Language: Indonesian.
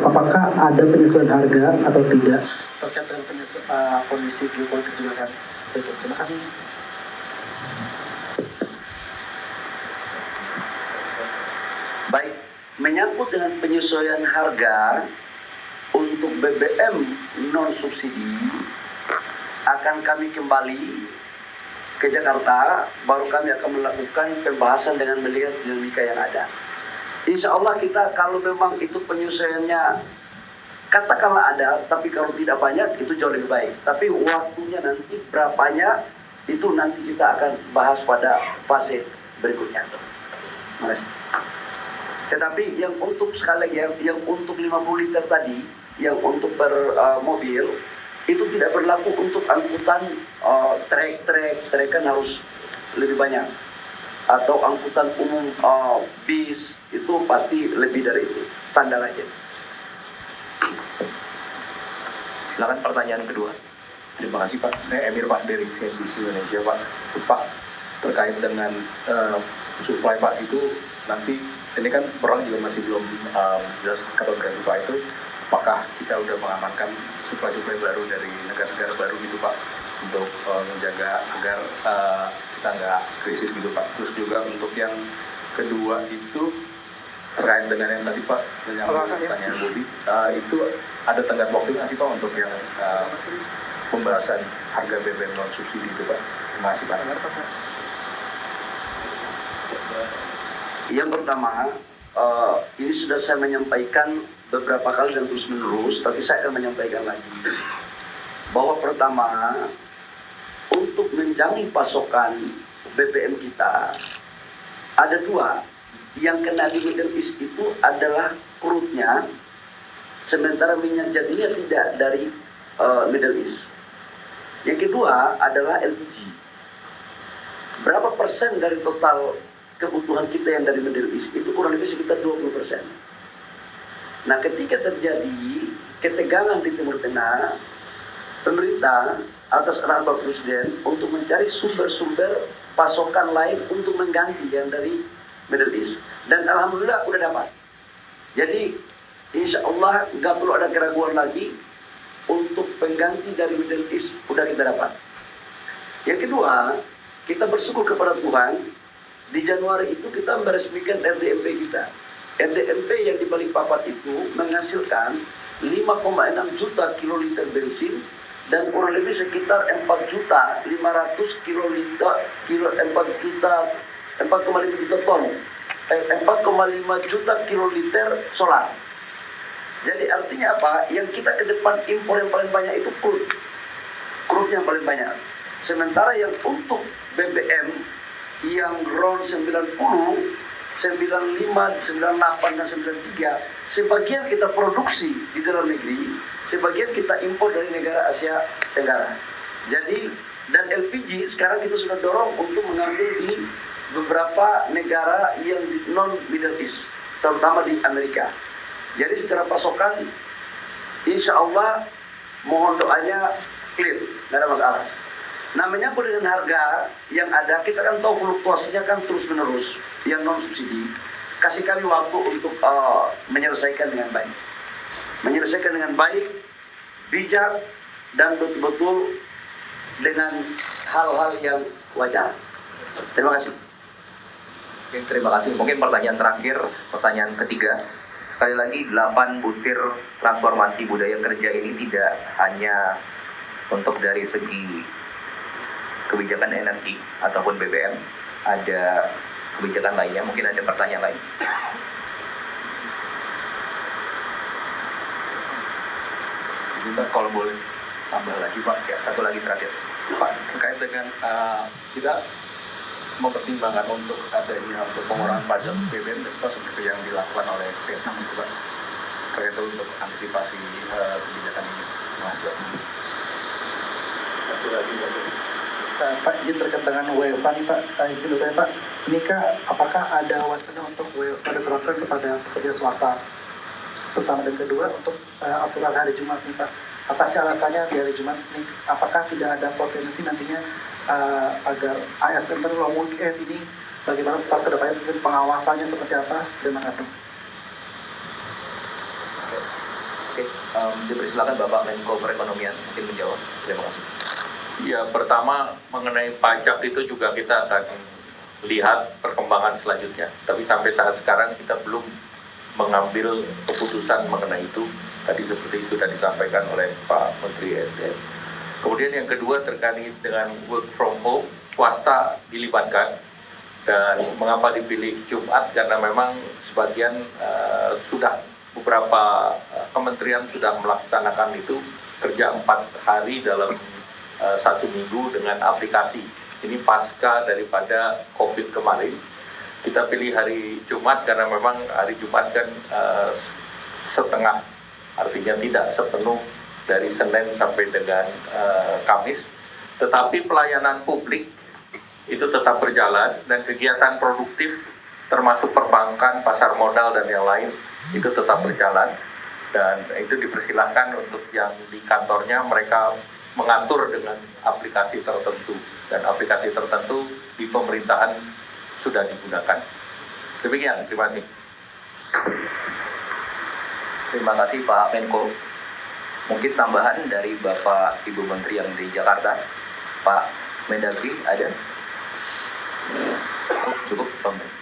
apakah ada penyesuaian harga atau tidak terkait dengan kondisi geopolitik juga kan? Betul. Terima kasih. Baik, menyangkut dengan penyesuaian harga untuk BBM non subsidi akan kami kembali ke Jakarta, baru kami akan melakukan pembahasan dengan melihat dinamika yang ada. Insya Allah kita kalau memang itu penyesuaiannya katakanlah ada, tapi kalau tidak banyak itu jauh lebih baik. Tapi waktunya nanti berapanya itu nanti kita akan bahas pada fase berikutnya. Terima kasih. Tetapi yang untuk sekali lagi yang untuk 50 liter tadi, yang untuk per mobil itu tidak berlaku untuk angkutan trek kan harus lebih banyak, atau angkutan umum bis itu pasti lebih dari itu, standar aja. Silakan pertanyaan kedua. Terima kasih Pak. Saya Emir Pak dari CNBC Indonesia Pak. Pak, terkait dengan supply Pak itu nanti ini kan perang juga masih belum jelas kapan berarti Pak itu. Apakah kita udah mengamankan supply baru dari negara-negara baru gitu Pak untuk menjaga agar kita nggak krisis gitu Pak. Terus juga untuk yang kedua itu terkait dengan yang tadi Pak menyambung pertanyaan Bobi, itu ada tenggat waktu nggak sih Pak untuk yang pembahasan harga BBM non subsidi itu Pak? Terima kasih Pak. Yang pertama, ini sudah saya menyampaikan beberapa kali dan terus menerus, tapi saya akan menyampaikan lagi bahwa pertama, untuk menjamin pasokan BBM kita ada dua. Yang kena di Middle East itu adalah crude-nya, sementara minyak jadinya tidak dari Middle East. Yang kedua adalah LPG. Berapa persen dari total kebutuhan kita yang dari Middle East itu kurang lebih sekitar 20%. Nah, ketika terjadi ketegangan di Timur Tengah, pemerintah atas arahan Bapak Presiden untuk mencari sumber-sumber pasokan lain untuk mengganti yang dari Middle East. Dan alhamdulillah udah dapat. Jadi insya Allah nggak perlu ada keraguan lagi untuk pengganti dari Middle East udah kita dapat. Yang kedua, kita bersyukur kepada Tuhan, di Januari itu kita meresmikan RDMP kita. RDMP yang di Balikpapan itu menghasilkan 5,6 juta kiloliter bensin dan kurang lebih sekitar 4.500.000 kiloliter, 4,5 juta ton, 4,5 juta kiloliter solar. Jadi artinya apa? Yang kita ke depan impor yang paling banyak itu crude yang paling banyak. Sementara yang untuk BBM yang RON 90, 95, 98, dan 93, sebagian kita produksi di dalam negeri, sebagian kita impor dari negara Asia Tenggara. Jadi, dan LPG sekarang kita sudah dorong untuk mengambil di beberapa negara yang non-Middle East, terutama di Amerika. Jadi secara pasokan, insya Allah mohon doanya clear, tidak ada masalah. Nah, menyangkut dengan harga yang ada, kita kan tahu fluktuasinya kan terus menerus, yang non subsidi. Kasih kami waktu untuk menyelesaikan dengan baik, bijak, dan betul-betul dengan hal-hal yang wajar. Terima kasih. Oke, terima kasih. Mungkin pertanyaan terakhir, pertanyaan ketiga. Sekali lagi, 8 butir transformasi budaya kerja ini tidak hanya untuk dari segi kebijakan energi ataupun BBM, ada kebijakan lainnya. Mungkin ada pertanyaan lain. Sebentar, kalau boleh tambah lagi Pak, Ya, satu lagi terakhir. Pak, terkait dengan kita mempertimbangkan untuk adanya untuk pengurangan pajak BBM seperti yang dilakukan oleh PSM itu Pak, terkait untuk antisipasi kebijakan ini. Mas Pak. Satu lagi Pak, izin terkait dengan WFA nih Pak, izin bertanya Pak, inikah apakah ada wacana untuk WFA diterapkan kepada pekerja swasta, pertama dan kedua untuk aturan hari Jumat nih Pak, apa sih alasannya di hari Jumat ini, apakah tidak ada potensi nantinya agar ASN long weekend ini bagaimana tetap kedepannya, mungkin pengawasannya seperti apa? Terima kasih. Oke, dipersilakan Bapak Menko Perekonomian mungkin menjawab. Terima kasih. Ya, pertama mengenai pajak itu juga kita akan lihat perkembangan selanjutnya. Tapi sampai saat sekarang kita belum mengambil keputusan mengenai itu. Tadi seperti sudah disampaikan oleh Pak Menteri SDM. Kemudian yang kedua terkait dengan work from home, swasta dilibatkan. Dan mengapa dipilih Jumat? Karena memang sebagian sudah beberapa kementerian sudah melaksanakan itu kerja 4 hari dalam 1 minggu dengan aplikasi. Ini pasca daripada COVID kemarin. Kita pilih hari Jumat karena memang hari Jumat kan setengah, artinya tidak sepenuh dari Senin sampai dengan Kamis. Tetapi pelayanan publik itu tetap berjalan dan kegiatan produktif termasuk perbankan, pasar modal dan yang lain itu tetap berjalan, dan itu dipersilahkan untuk yang di kantornya mereka mengatur dengan aplikasi tertentu, dan aplikasi tertentu di pemerintahan sudah digunakan. Demikian, terima kasih. Terima kasih Pak Menko. Mungkin tambahan dari Bapak Ibu Menteri yang di Jakarta, Pak Mendagri ada? Cukup, Pak.